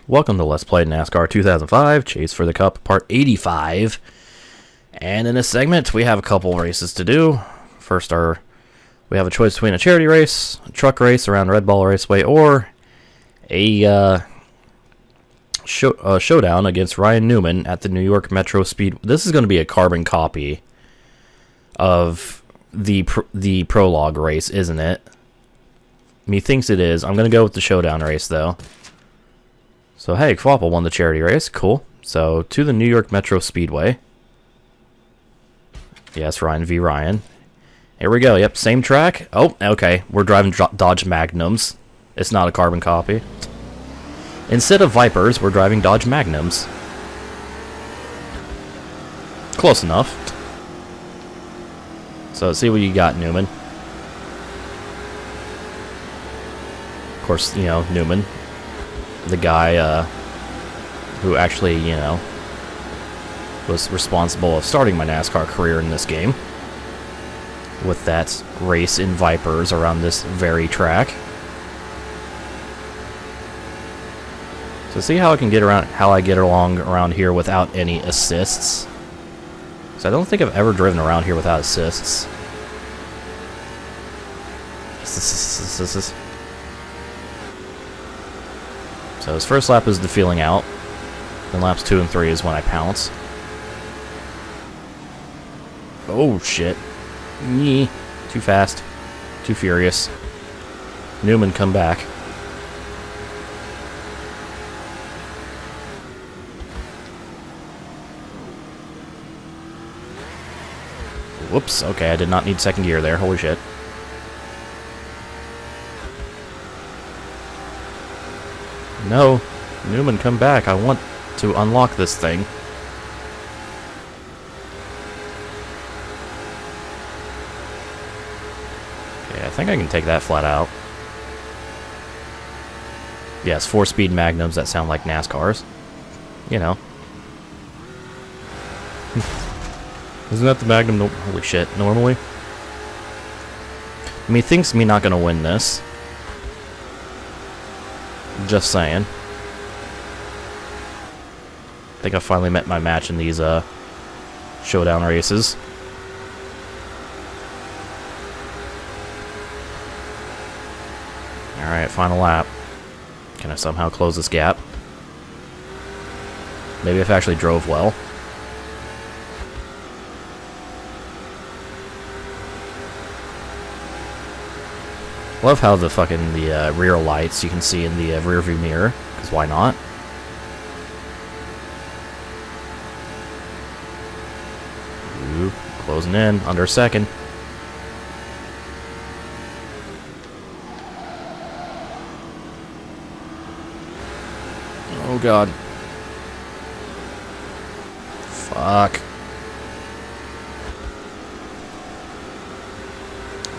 Welcome to Let's Play NASCAR 2005, Chase for the Cup, Part 85. And in this segment, we have a couple races to do. First, we have a choice between a charity race, a truck race around Red Ball Raceway, or a showdown against Ryan Newman at the New York Metro Speed. This is going to be a carbon copy of the prologue race, isn't it? Methinks it is. I'm going to go with the showdown race, though. So, hey, Quapple won the charity race. Cool. So, to the New York Metro Speedway. Yes, Ryan v. Ryan. Here we go. Yep, same track. Oh, okay. We're driving Dodge Magnums. It's not a carbon copy. Instead of Vipers, we're driving Dodge Magnums. Close enough. So, let's see what you got, Newman. Of course, you know, Newman. The guy who actually, you know, was responsible of starting my NASCAR career in this game with that race in Vipers around this very track. So see how I can get around, how I get along around here without any assists. So I don't think I've ever driven around here without assists. So his first lap is the feeling out, then laps 2 and 3 is when I pounce. Oh shit. Yee. Too fast. Too furious. Newman, come back. Whoops, okay, I did not need second gear there, holy shit. No, Newman, come back. I want to unlock this thing. Okay, I think I can take that flat out. Yes, 4-speed Magnums that sound like NASCARs. You know. Isn't that the Magnum? Holy shit, normally? I mean, thinks me not gonna win this. Just saying. I think I finally met my match in these showdown races. Alright, final lap. Can I somehow close this gap? Maybe if I actually drove well. Love how the fucking rear lights you can see in the rear view mirror, because why not? Ooh, closing in, under a second. Oh god. Fuck.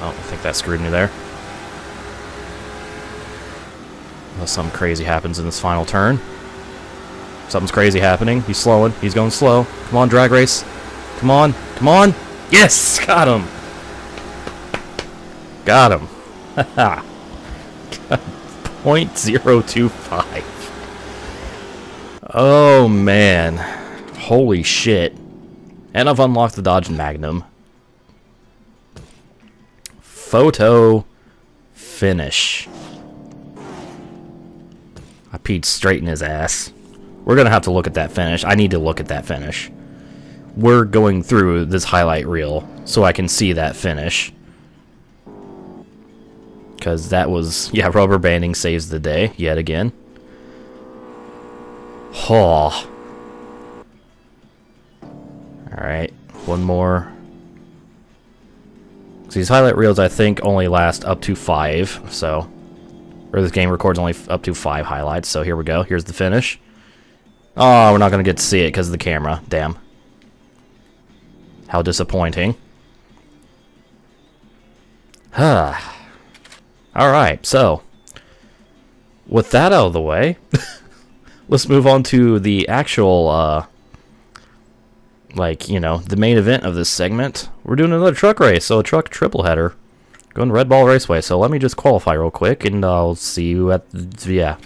Oh, I think that screwed me there. Unless something crazy happens in this final turn. Something's crazy happening. He's slowing. He's going slow. Come on, drag race. Come on. Come on. Yes! Got him! Got him. Haha. .025. Oh, man. Holy shit. And I've unlocked the Dodge Magnum. Photo finish. I peed straight in his ass. We're going to have to look at that finish. I need to look at that finish. We're going through this highlight reel so I can see that finish. Because that was... yeah, rubber banding saves the day yet again. Oh. Alright, one more. So these highlight reels, I think, only last up to 5, so... or this game records only up to 5 highlights, so here we go. Here's the finish. Oh, we're not going to get to see it because of the camera. Damn. How disappointing. Alright, so... with that out of the way, let's move on to the actual, like, you know, the main event of this segment. We're doing another truck race, so a truck triple header. Going to Red Ball Raceway, so let me just qualify real quick, and I'll see you at... yeah.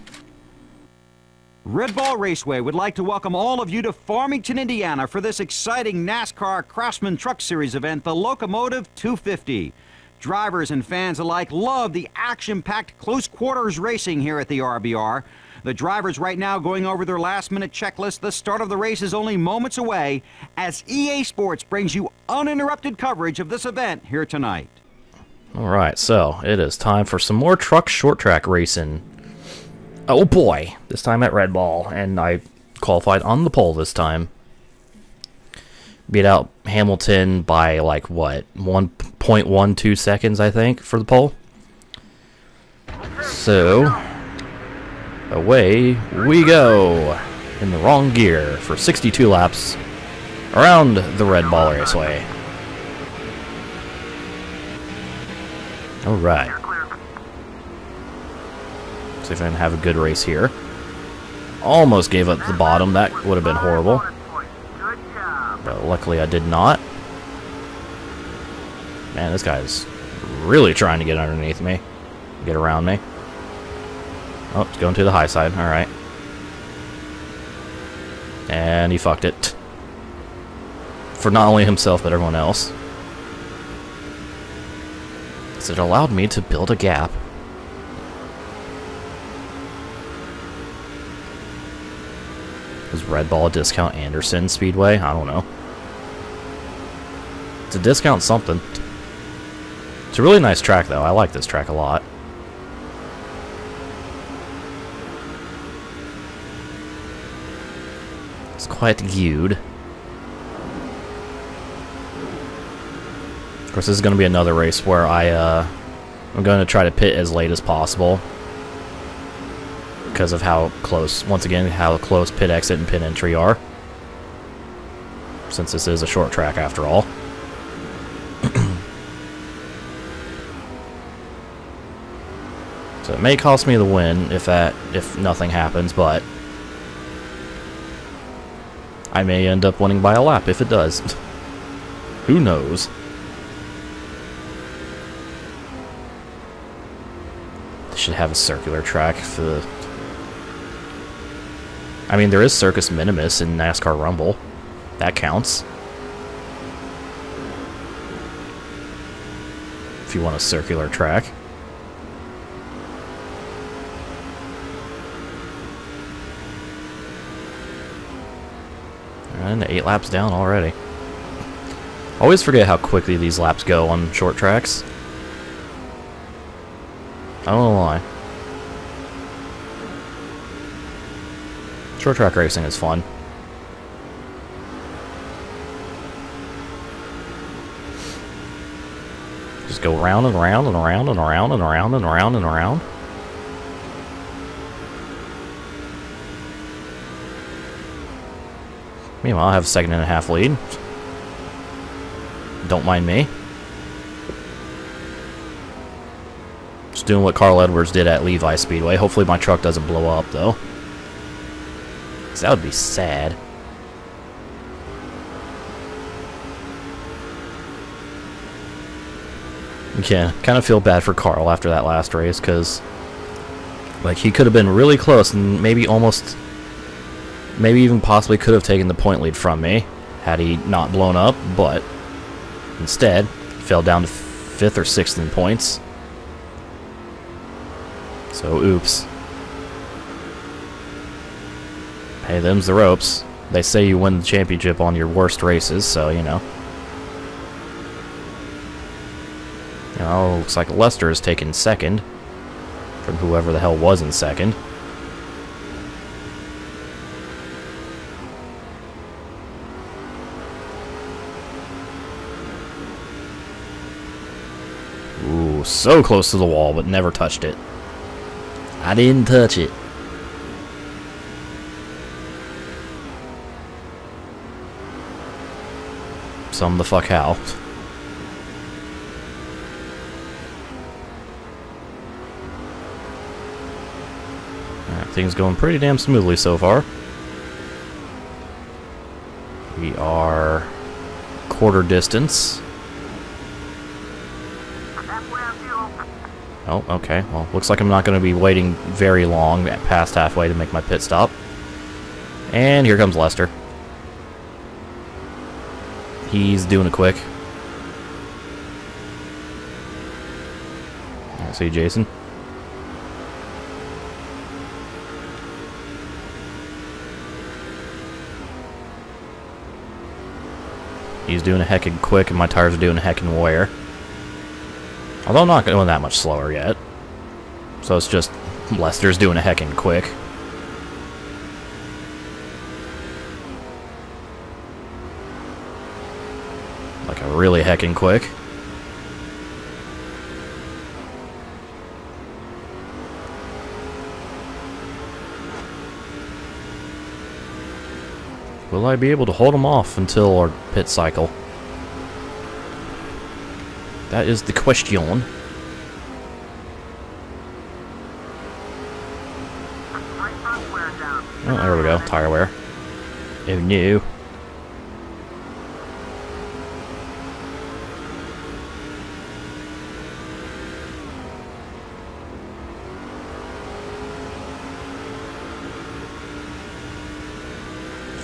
Red Ball Raceway would like to welcome all of you to Farmington, Indiana for this exciting NASCAR Craftsman Truck Series event, the Locomotive 250. Drivers and fans alike love the action-packed close quarters racing here at the RBR. The drivers right now going over their last-minute checklist. The start of the race is only moments away as EA Sports brings you uninterrupted coverage of this event here tonight. All right, so it is time for some more truck short track racing. Oh boy, this time at Red Ball, and I qualified on the pole this time. Beat out Hamilton by like what, 1.12 seconds I think for the pole. So away we go in the wrong gear for 62 laps around the Red Ball Raceway. All right. See if I can have a good race here. Almost gave up the bottom. That would have been horrible. But luckily I did not. Man, this guy's really trying to get underneath me. Get around me. Oh, it's going to the high side. Alright. And he fucked it. For not only himself, but everyone else. So it allowed me to build a gap. Is Red Ball a discount Anderson Speedway? I don't know. It's a discount something. It's a really nice track, though. I like this track a lot. It's quite good. Of course, this is going to be another race where I'm going to try to pit as late as possible. Because of how close, once again, how close pit exit and pit entry are. Since this is a short track after all. So it may cost me the win if nothing happens, but I may end up winning by a lap if it does. Who knows? They should have a circular track for the... I mean, there is Circus Minimus in NASCAR Rumble. That counts. If you want a circular track. And 8 laps down already. Always forget how quickly these laps go on short tracks. I don't know why. Short track racing is fun. Just go round and round and around and around and around and around and around. Meanwhile, I have a 2.5-second lead. Don't mind me. Just doing what Carl Edwards did at Levi Speedway. Hopefully my truck doesn't blow up, though. Because that would be sad. Yeah, kind of feel bad for Carl after that last race, because like he could have been really close and maybe almost... maybe even possibly could have taken the point lead from me had he not blown up, but instead fell down to 5th or 6th in points. So oops. Hey, them's the ropes. They say you win the championship on your worst races, so you know. Looks like Lester is taking 2nd from whoever the hell was in 2nd. Ooh, so close to the wall, but never touched it. I didn't touch it. Some the fuck how. Things going pretty damn smoothly so far. We are quarter distance. Oh, okay. Well, looks like I'm not going to be waiting very long past halfway to make my pit stop. And here comes Lester. He's doing it quick. I see Jason. He's doing a heckin' quick, and my tires are doing a heckin' wear. Although I'm not going that much slower yet. So it's just Lester's doing a heckin' quick. Like a really heckin' quick. Will I be able to hold him off until our pit cycle? That is the question. Oh, there we go. Tire wear. Oh no.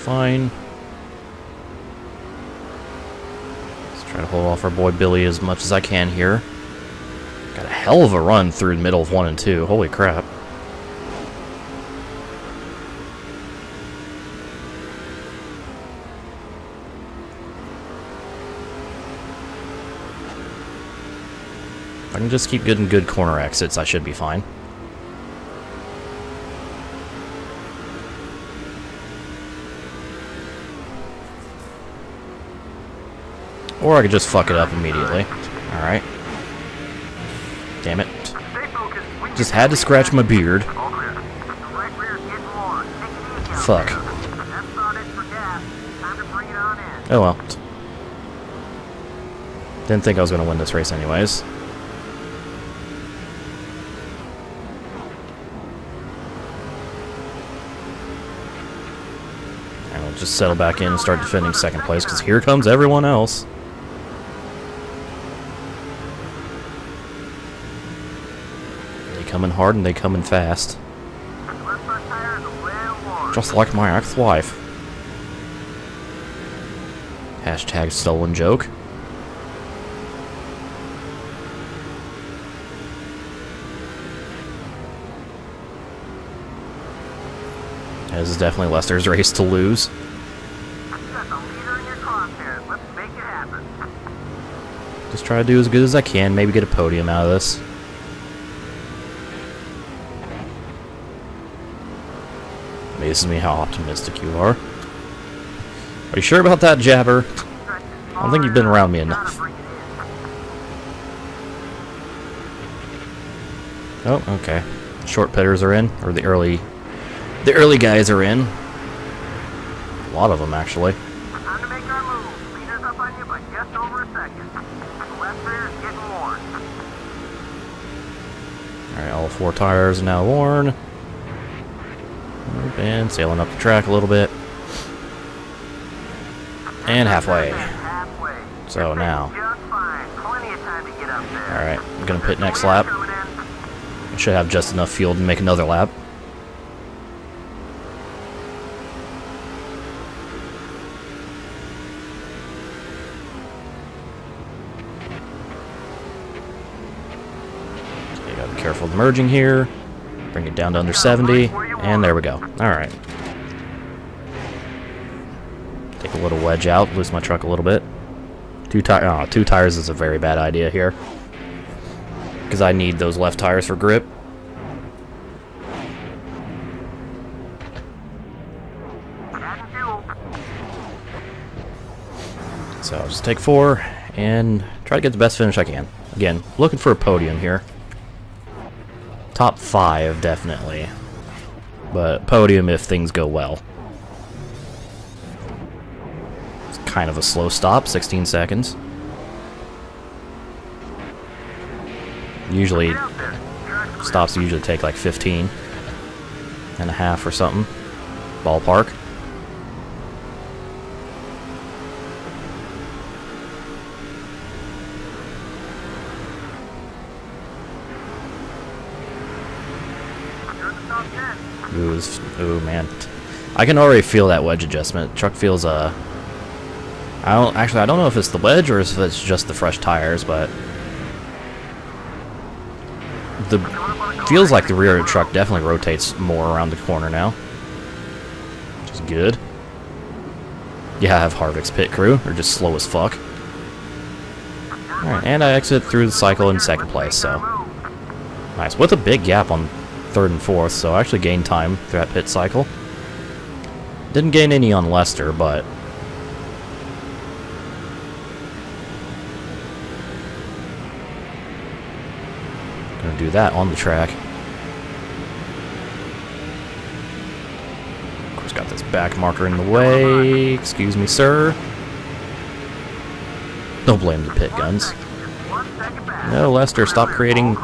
Fine. Let's try to hold off our boy Billy as much as I can here. Got a hell of a run through the middle of 1 and 2. Holy crap. If I can just keep getting good corner exits, I should be fine. Or I could just fuck it up immediately. Alright. Damn it. Just had to scratch my beard. Fuck. Oh well. Didn't think I was going to win this race anyways. And we'll just settle back in and start defending second place, because here comes everyone else. Coming hard and they coming fast. Just like my ex-wife. Hashtag stolen joke. This is definitely Lester's race to lose. Just try to do as good as I can, maybe get a podium out of this. Amazes me how optimistic you are. Are you sure about that, Jabber? I don't think you've been around me enough. Oh, okay. Short pitters are in, or the early guys are in. A lot of them, actually. Time to make our move. Leaders up on you by just over a second. Lester is getting worn. Alright, all 4 tires are now worn. And sailing up the track a little bit. And halfway. So now. Alright, I'm gonna pit next lap. I should have just enough fuel to make another lap. Okay, gotta be careful of the merging here. Bring it down to under 70, and there we go. Alright. Take a little wedge out, loosen my truck a little bit. 2 tires is a very bad idea here, because I need those left tires for grip. So I'll just take 4, and try to get the best finish I can. Again, looking for a podium here. Top 5, definitely. But podium if things go well. It's kind of a slow stop, 16 seconds. Usually, stops usually take like 15 and a half or something. Ballpark. Ooh, man. I can already feel that wedge adjustment. Truck feels I don't know if it's the wedge or if it's just the fresh tires, but the feels like the rear of the truck definitely rotates more around the corner now, which is good. Yeah, I have Harvick's pit crew. They're just slow as fuck. Alright, and I exit through the cycle in second place, so nice. With a big gap on third and fourth, so I actually gained time through that pit cycle. Didn't gain any on Lester, but gonna do that on the track. Of course, got this back marker in the way. Excuse me, sir. Don't blame the pit guns. No, Lester, stop creating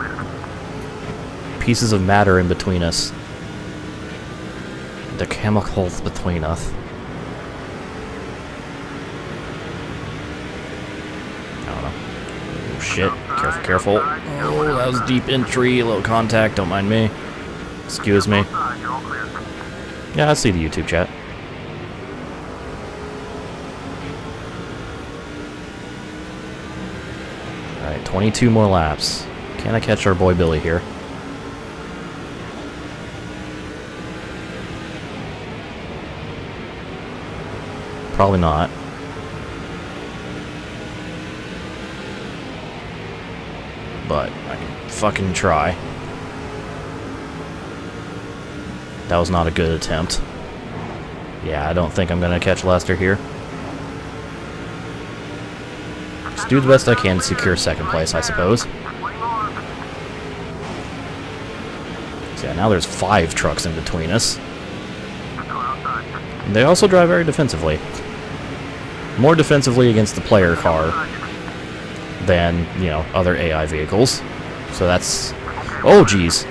pieces of matter in between us. The chemicals between us. I don't know. Oh shit. Careful, careful. Oh, that was deep entry, a little contact, don't mind me. Excuse me. Yeah, I see the YouTube chat. Alright, 22 more laps. Can I catch our boy Billy here? Probably not. But I can fucking try. That was not a good attempt. Yeah, I don't think I'm gonna catch Lester here. Just do the best I can to secure second place, I suppose. So yeah, now there's 5 trucks in between us. They also drive very defensively. More defensively against the player car than, you know, other AI vehicles. So that's... Oh, geez.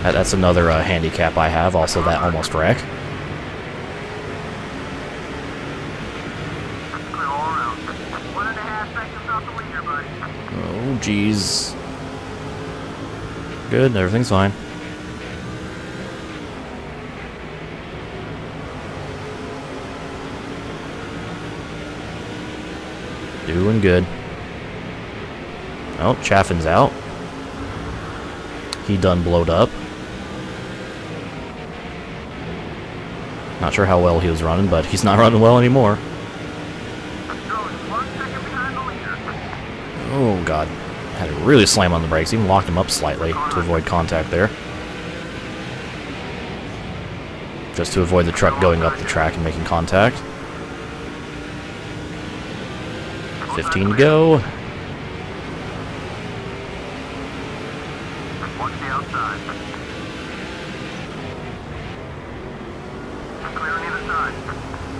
That's another handicap I have, also that almost wreck. Oh, geez. Good, everything's fine. Doing good. Oh, Chaffin's out. He done blowed up. Not sure how well he was running, but he's not running well anymore. Oh, God. Had to really slam on the brakes. Even locked him up slightly to avoid contact there. Just to avoid the truck going up the track and making contact. 15 to go.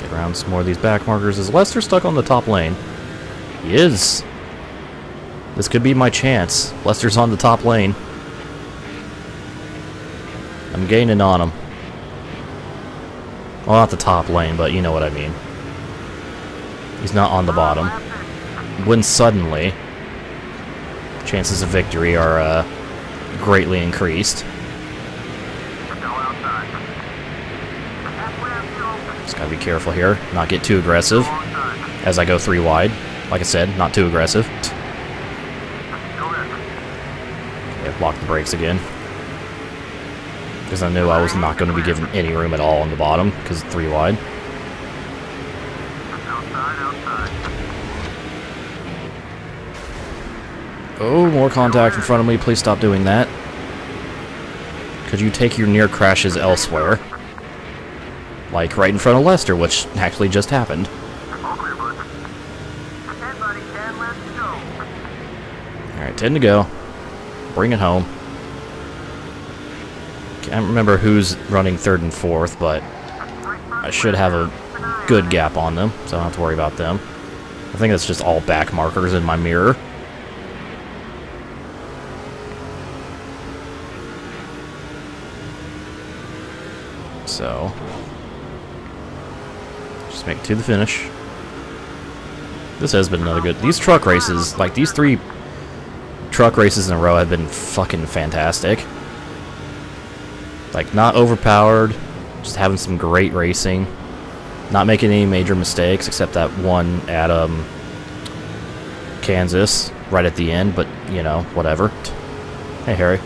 Get around some more of these back markers. Is Lester stuck on the top lane? He is. This could be my chance. Lester's on the top lane. I'm gaining on him. Well, not the top lane, but you know what I mean. He's not on the bottom. When suddenly, chances of victory are greatly increased. Just gotta be careful here, not get too aggressive as I go 3 wide. Like I said, not too aggressive. Yeah, block the brakes again. Because I knew I was not going to be given any room at all on the bottom because 3 wide. Oh, more contact in front of me. Please stop doing that. Could you take your near crashes elsewhere? Like right in front of Lester, which actually just happened. Alright, 10 to go. Bring it home. Can't remember who's running 3rd and 4th, but I should have a good gap on them, so I don't have to worry about them. I think that's just all back markers in my mirror. So, just make it to the finish. This has been another good... These truck races, like these 3 truck races in a row have been fucking fantastic. Like, not overpowered, just having some great racing. Not making any major mistakes, except that one at, Kansas, right at the end, but, you know, whatever. Hey, Harry.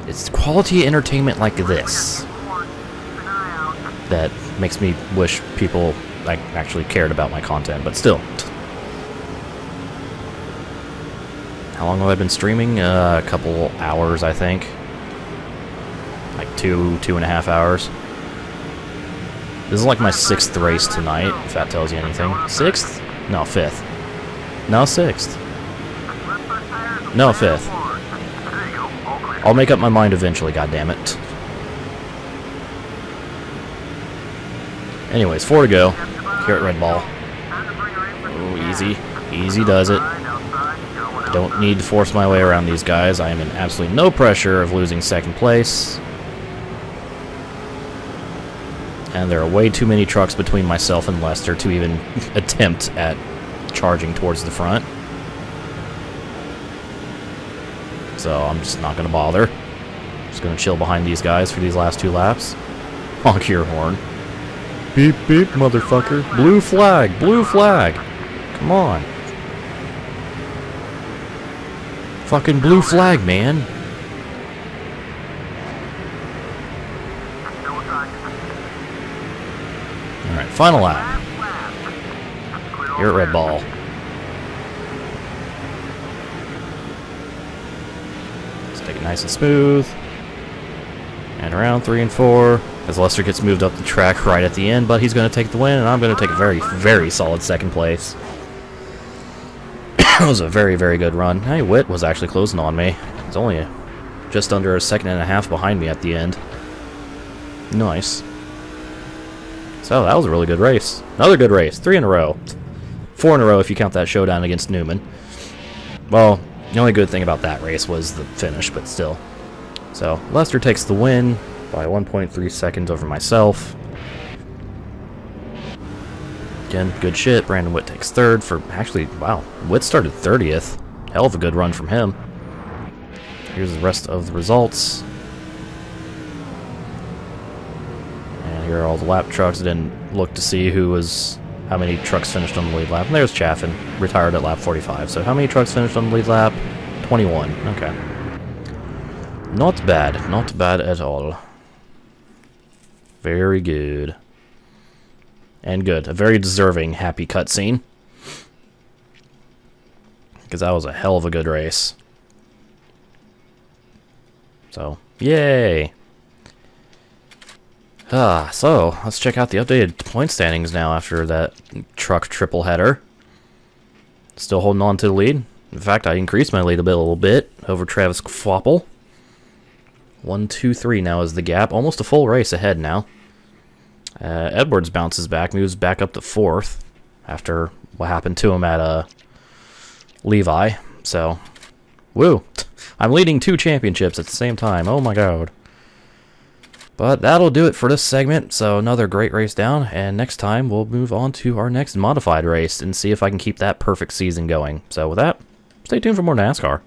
It's quality entertainment like this that makes me wish people, like, actually cared about my content, but still. How long have I been streaming? A couple hours, I think. Like 2.5 hours. This is like my 6th race tonight, if that tells you anything. 6th? No, 5th. No, 6th. No, 5th. I'll make up my mind eventually, goddammit. Anyways, 4 to go. Here at Red Ball. Oh, easy. Easy does it. Don't need to force my way around these guys. I am in absolutely no pressure of losing 2nd place. And there are way too many trucks between myself and Lester to even attempt at charging towards the front. So I'm just not going to bother. Just going to chill behind these guys for these last 2 laps. Honk your horn. Beep, beep, motherfucker. Blue flag, blue flag. Come on. Fucking blue flag, man. Alright, final lap. Here at Red Ball. Let's take it nice and smooth. And around 3 and 4. As Lester gets moved up the track right at the end, but he's going to take the win, and I'm going to take a very, very solid 2nd place. That was a very, very good run. Hey, Witt was actually closing on me. He's only just under a 2.5 behind me at the end. Nice. So, that was a really good race. Another good race. 3 in a row. 4 in a row if you count that showdown against Newman. Well, the only good thing about that race was the finish, but still. So, Lester takes the win by 1.3 seconds over myself. Again, good shit. Brandon Witt takes 3rd for... Actually, wow. Witt started 30th. Hell of a good run from him. Here's the rest of the results. And here are all the lap trucks. I didn't look to see who was... How many trucks finished on the lead lap. And there's Chaffin, retired at lap 45. So how many trucks finished on the lead lap? 21. Okay. Not bad. Not bad at all. Very good. And good. A very deserving happy cutscene. Because that was a hell of a good race. So, yay! So, let's check out the updated point standings now after that truck triple header. Still holding on to the lead. In fact, I increased my lead a little bit over Travis Kvapil. 1, 2, 3 now is the gap. Almost a full race ahead now. Edwards bounces back, moves back up to 4th after what happened to him at Levi. So, woo! I'm leading 2 championships at the same time. Oh my god. But that'll do it for this segment. So another great race down, and next time we'll move on to our next modified race and see if I can keep that perfect season going. So with that, stay tuned for more NASCAR.